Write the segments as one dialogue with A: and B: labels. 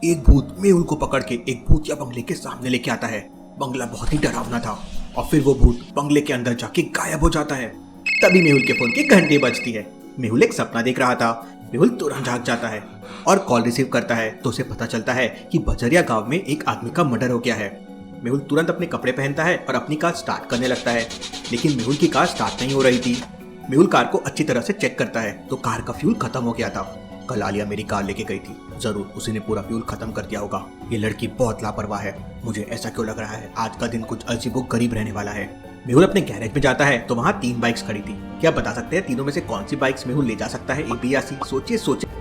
A: एक भूत मेहुल को पकड़ के एक भूतिया बंगले के सामने लेके आता है। बंगला बहुत ही डरावना था और फिर वो भूत बंगले के अंदर जाके गायब हो जाता है। तभी मेहुल के फोन की घंटी बजती है। मेहुल एक सपना देख रहा था। मेहुल तुरंत जाग जाता है और कॉल रिसीव करता है तो उसे पता चलता है कि बजरिया गांव में एक आदमी का मर्डर हो गया है। मेहुल तुरंत अपने कपड़े पहनता है और अपनी कार स्टार्ट करने लगता है, लेकिन मेहुल की कार स्टार्ट नहीं हो रही थी। मेहुल कार को अच्छी तरह से चेक करता है तो कार का फ्यूल खत्म हो गया था। कल आलिया मेरी कार लेके गई थी, जरूर उसी ने पूरा फ्यूल खत्म कर दिया होगा। ये लड़की बहुत लापरवाह है। मुझे ऐसा क्यों लग रहा है आज का दिन कुछ अजीबोगरीब रहने वाला है। मेहुल अपने गैरेज में जाता है तो वहाँ 3 बाइक्स खड़ी थी। क्या बता सकते हैं तीनों में से कौन सी बाइक्स मेहुल ले जा सकता है, ए बी या सी? सोचिए सोचिए।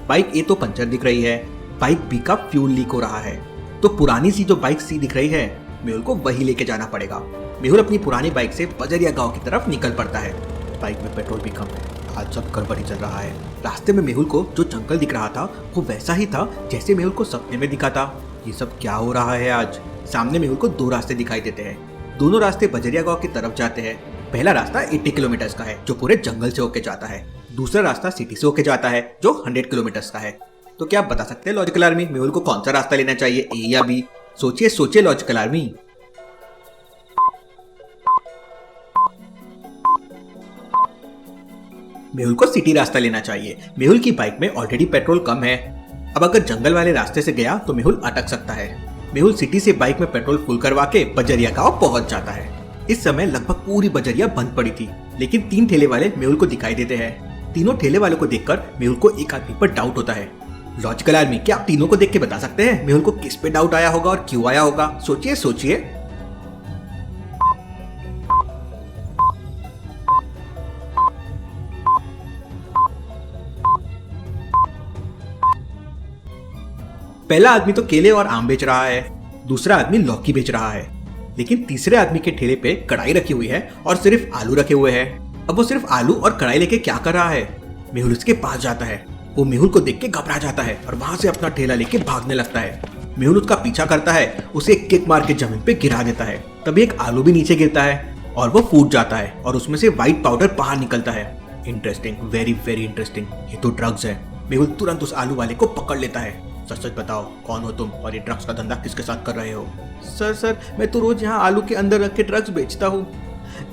A: बाइक ए तो पंचर दिख रही है, बाइक बी का फ्यूल लीक हो रहा है, तो पुरानी सी जो बाइक सी दिख रही है मेहुल को वही लेके जाना पड़ेगा। मेहुल अपनी पुरानी बाइक से बजरिया गांव की तरफ निकल पड़ता है। बाइक में पेट्रोल भी कम है, आज सब गड़बड़ी चल रहा है। रास्ते में मेहुल को जो जंगल दिख रहा था वो वैसा ही था जैसे मेहुल को सपने में दिखा था। ये सब क्या हो रहा है आज? सामने मेहुल को 2 रास्ते दिखाई देते हैं। दोनों रास्ते बजरिया गांव की तरफ जाते हैं। पहला रास्ता 80 किलोमीटर का है जो पूरे जंगल से होके जाता है। दूसरा रास्ता सिटी से होके जाता है जो 100 किलोमीटर का है। तो क्या आप बता सकते हैं लॉजिकल आर्मी मेहुल को कौन सा रास्ता लेना चाहिए, ए या बी? सोचिए सोचिए लॉजिकल आर्मी। मेहुल को सिटी रास्ता लेना चाहिए। मेहुल की बाइक में ऑलरेडी पेट्रोल कम है। अब अगर जंगल वाले रास्ते से गया तो मेहुल अटक सकता है। मेहुल सिटी से बाइक में पेट्रोल फुल करवा के बजरिया गांव पहुंच जाता है। इस समय लगभग पूरी बजरिया बंद पड़ी थी, लेकिन 3 ठेले वाले मेहुल को दिखाई देते हैं। तीनों ठेले वालों को देखकर मेहुल को एक आदमी पर डाउट होता है। लॉजिकल आर्मी, क्या आप तीनों को देख के बता सकते हैं मेहुल को किस पे डाउट आया होगा और क्यों आया होगा? सोचिए सोचिए। पहला आदमी तो केले और आम बेच रहा है, दूसरा आदमी लौकी बेच रहा है, लेकिन तीसरे आदमी के ठेले पे कढ़ाई रखी हुई है और सिर्फ आलू रखे हुए हैं। अब वो सिर्फ आलू और कढ़ाई लेके क्या कर रहा है? मेहुल उसके पास जाता है। वो मेहुल को देख के घबरा जाता है और वहां से अपना ठेला लेके भागने लगता है। मेहुल उसका पीछा करता है, उसे एक किक मार के जमीन पे गिरा देता है। तभी एक आलू भी नीचे गिरता है और वो फूट जाता है और उसमें से व्हाइट पाउडर बाहर निकलता है। Interesting, very very interesting. ये तो ड्रग्स है। मेहुल तुरंत उस आलू वाले को पकड़ लेता है। सच सच बताओ, कौन हो तुम और ये ड्रग्स का धंधा किसके साथ कर रहे हो? सर मैं तो रोज यहाँ आलू के अंदर रख के ड्रग्स बेचता हूँ।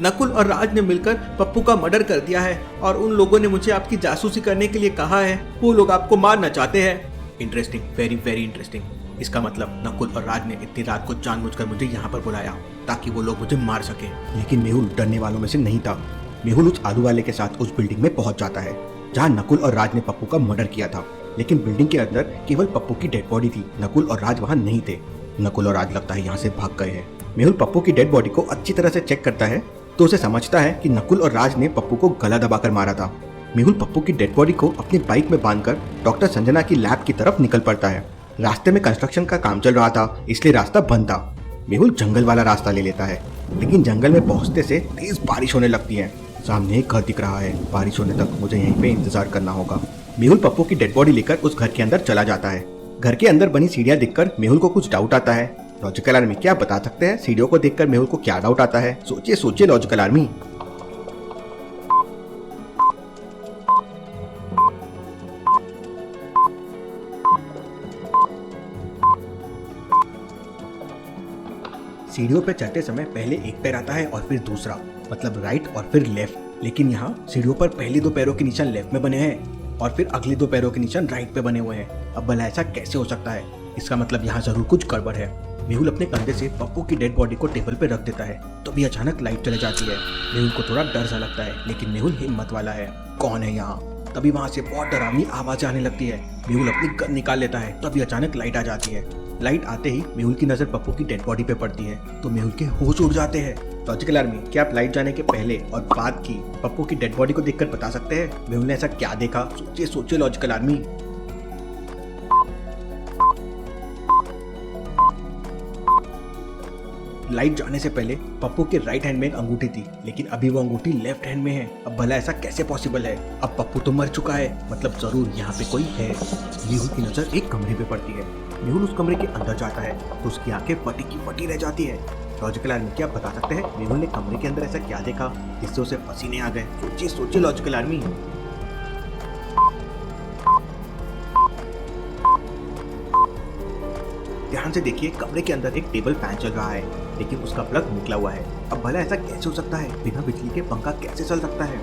A: नकुल और राज ने मिलकर पप्पू का मर्डर कर दिया है और उन लोगों ने मुझे आपकी जासूसी करने के लिए कहा है। वो लोग आपको मारना चाहते हैं। Interesting, very very interesting. इसका मतलब नकुल और राज ने इतनी रात को जानबूझकर मुझे यहाँ पर बुलाया ताकि वो लोग मुझे मार सके। लेकिन मेहुल डरने वालों में से नहीं था। मेहुल उस आलू वाले के साथ उस बिल्डिंग में पहुंच जाता है जहाँ नकुल और राज ने पप्पू का मर्डर किया था, लेकिन बिल्डिंग के अंदर केवल पप्पू की डेड बॉडी थी। नकुल और राज वहाँ नहीं थे। नकुल और राज लगता है यहाँ से भाग गए हैं। मेहुल पप्पू की डेड बॉडी को अच्छी तरह से चेक करता है तो उसे समझता है कि नकुल और राज ने पप्पू को गला दबाकर मारा था। मेहुल पप्पू की डेड बॉडी को अपनी बाइक में बांधकर डॉक्टर संजना की लैब की तरफ निकल पड़ता है। रास्ते में कंस्ट्रक्शन का काम चल रहा था, इसलिए रास्ता बंद था। मेहुल जंगल वाला रास्ता ले लेता है, लेकिन जंगल में पहुंचते से तेज बारिश होने लगती है। सामने एक घर दिख रहा है। बारिश होने तक मुझे यहीं पे इंतजार करना होगा। मेहुल पप्पू की डेड बॉडी लेकर उस घर के अंदर चला जाता है। घर के अंदर बनी सीढ़ियां देखकर मेहुल को कुछ डाउट आता है। लॉजिकल आर्मी, क्या बता सकते हैं सीढ़ियों को देखकर मेहुल को क्या डाउट आता है? सोचिए सोचिए लॉजिकल आर्मी। सीढ़ियों पर चढ़ते समय पहले एक पैर आता है और फिर दूसरा, मतलब राइट और फिर लेफ्ट। लेकिन यहाँ सीढ़ियों पर पहले 2 पैरों के निशान लेफ्ट में बने हैं और फिर अगले 2 पैरों के निशान राइट पे बने हुए हैं। अब भला ऐसा कैसे हो सकता है? इसका मतलब यहाँ जरूर कुछ गड़बड़ है। मेहुल अपने कंधे से पप्पू की डेड बॉडी को टेबल पे रख देता है। तभी अचानक लाइट चले जाती है। मेहुल को थोड़ा डर सा लगता है, लेकिन मेहुल हिम्मत वाला है। कौन है यहाँ? तभी वहाँ से बहुत डरावनी आवाज़ आने लगती है। मेहुल अपनी गन निकाल लेता है। तभी अचानक लाइट आ जाती है। लाइट आते ही मेहुल की नज़र पप्पू की डेड बॉडी पे पड़ती है तो मेहुल के होश उड़ जाते हैं। लॉजिकल आर्मी, क्या आप लाइट जाने के पहले और बाद की पप्पू की डेड बॉडी को देखकर बता सकते हैं मेहुल ने ऐसा क्या देखा? सोचिए सोचिए लॉजिकल आर्मी। लाइट जाने से पहले पप्पू के राइट हैंड में एक अंगूठी थी, लेकिन अभी वो अंगूठी लेफ्ट हैंड में है। अब भला ऐसा कैसे पॉसिबल है? अब पप्पू तो मर चुका है, मतलब जरूर यहाँ पे कोई है। मेहुल की नजर एक कमरे पे पड़ती है। मेहुल उस कमरे के अंदर जाता है तो उसकी आंखें फटी की फटी रह जाती है। लॉजिकल आर्मी, क्या आप बता सकते हैं मेहुल ने कमरे के अंदर ऐसा क्या देखा जिससे उसे पसीने आ गए? सोचिए सोचिए लॉजिकल आर्मी। ध्यान से देखिए, कमरे के अंदर एक टेबल फैन चल रहा है, लेकिन उसका प्लग निकला हुआ है। अब भला ऐसा कैसे हो सकता है? बिना बिजली के पंखा कैसे चल सकता है?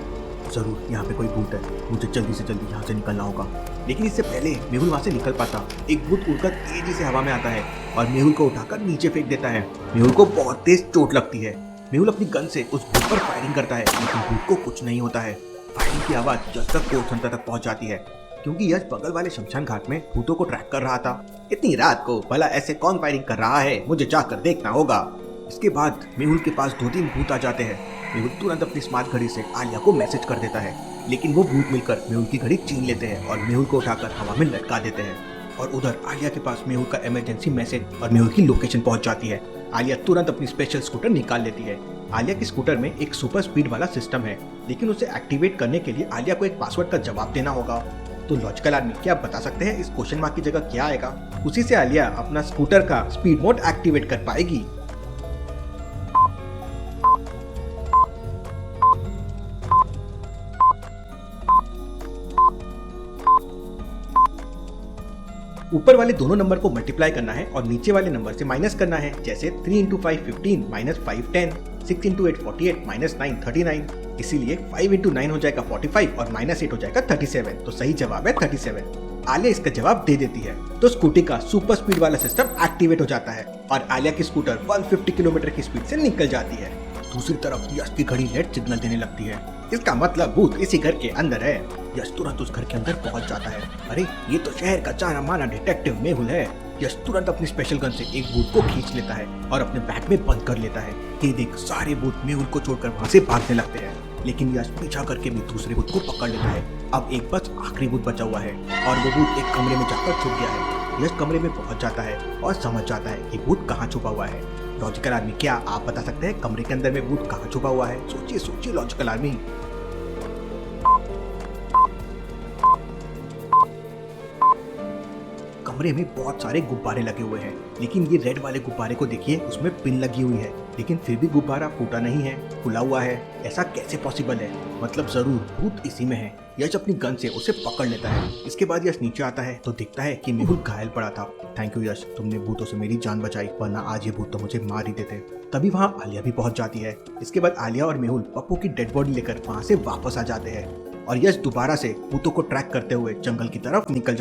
A: जरूर यहाँ पे कोई भूत है, मुझे जल्दी से जल्दी यहाँ से निकलना होगा। लेकिन इससे पहले मेहुल वहाँ से निकल पाता, एक भूत उड़कर तेजी से हवा में आता है और मेहुल को उठाकर नीचे फेंक देता है। मेहुल को बहुत तेज चोट लगती है। मेहुल अपनी गन से उस भूत पर फायरिंग करता है, लेकिन भूत को कुछ नहीं होता है। फायरिंग की आवाज जब तक कोर्ट सेंटर तक पहुंच जाती है, क्योंकि यश बगल वाले शमशान घाट में भूतों को ट्रैक कर रहा था। इतनी रात को भला ऐसे कौन फायरिंग कर रहा है, मुझे जाकर देखना होगा। इसके बाद मेहुल के पास 2-3 भूत आ जाते हैं। मेहुल तुरंत अपनी स्मार्ट घड़ी से आलिया को मैसेज कर देता है, लेकिन वो भूत मिलकर मेहुल की घड़ी छीन लेते हैं और मेहुल को उठाकर हवा में लटका देते हैं। और उधर आलिया के पास मेहुल का इमरजेंसी मैसेज और मेहुल की लोकेशन पहुंच जाती है। आलिया तुरंत अपनी स्पेशल स्कूटर निकाल लेती है। आलिया की स्कूटर में एक सुपर स्पीड वाला सिस्टम है, लेकिन उसे एक्टिवेट करने के लिए आलिया को एक पासवर्ड का जवाब देना होगा। तो लॉजिकल आर्मी, क्या आप बता सकते हैं इस क्वेश्चन मार्क की जगह क्या आएगा? उसी से आलिया अपना स्कूटर का स्पीड मोड एक्टिवेट कर पाएगी। ऊपर वाले दोनों नंबर को मल्टीप्लाई करना है और नीचे वाले नंबर से माइनस करना है, जैसे 3 × 5 15 - 5 10, 6 × 8 48 - 9 39। इसीलिए 5 × 9 हो जाएगा 45 और -8 हो जाएगा 37। तो सही जवाब है 37। आलिया इसका जवाब दे देती है तो स्कूटी का सुपर स्पीड वाला सिस्टम एक्टिवेट हो जाता है और आलिया की स्कूटर 150 किलोमीटर की स्पीड से निकल जाती है। दूसरी तरफ यश की घड़ी रेड सिग्नल देने लगती है। इसका मतलब भूत इसी घर के अंदर है। यश तुरंत उस घर के अंदर पहुंच जाता है। अरे ये तो शहर का जाना माना डिटेक्टिव मेहुल है। यश तुरंत अपनी स्पेशल गन से एक भूत को खींच लेता है और अपने बैग में बंद कर लेता है। ये देख सारे भूत मेहुल को छोड़कर वहाँ से भागने लगते हैं, लेकिन यश पीछा करके भी दूसरे भूत को पकड़ लेता है। अब एक बस आखिरी भूत बचा हुआ है और वो भूत एक कमरे में जाकर छुप गया है। यश कमरे में पहुंच जाता है और समझ जाता है कि भूत कहाँ छुपा हुआ है। लॉजिकल आर्मी, क्या आप बता सकते हैं कमरे के अंदर में भूत कहाँ छुपा हुआ है? सोचिए सोचिए लॉजिकल आर्मी। कमरे में बहुत सारे गुब्बारे लगे हुए हैं, लेकिन ये रेड वाले गुब्बारे को देखिए, उसमें पिन लगी हुई है, लेकिन फिर भी गुब्बारा फूटा नहीं है, खुला हुआ है। ऐसा कैसे पॉसिबल है? मतलब जरूर भूत इसी में है। यश अपनी गन से उसे पकड़ लेता है। इसके बाद यश नीचे आता है तो दिखता है कि मेहुल घायल पड़ा था। थैंक यू यश, तुमने भूतों से मेरी जान बचाई, वरना आज ये भूत तो मुझे मार ही देते। तभी वहाँ आलिया भी पहुंच जाती है। इसके बाद आलिया और मेहुल पप्पू की डेड बॉडी लेकर वहाँ से वापस आ जाते हैं और यश दोबारा से भूतों को ट्रैक करते हुए जंगल की तरफ निकल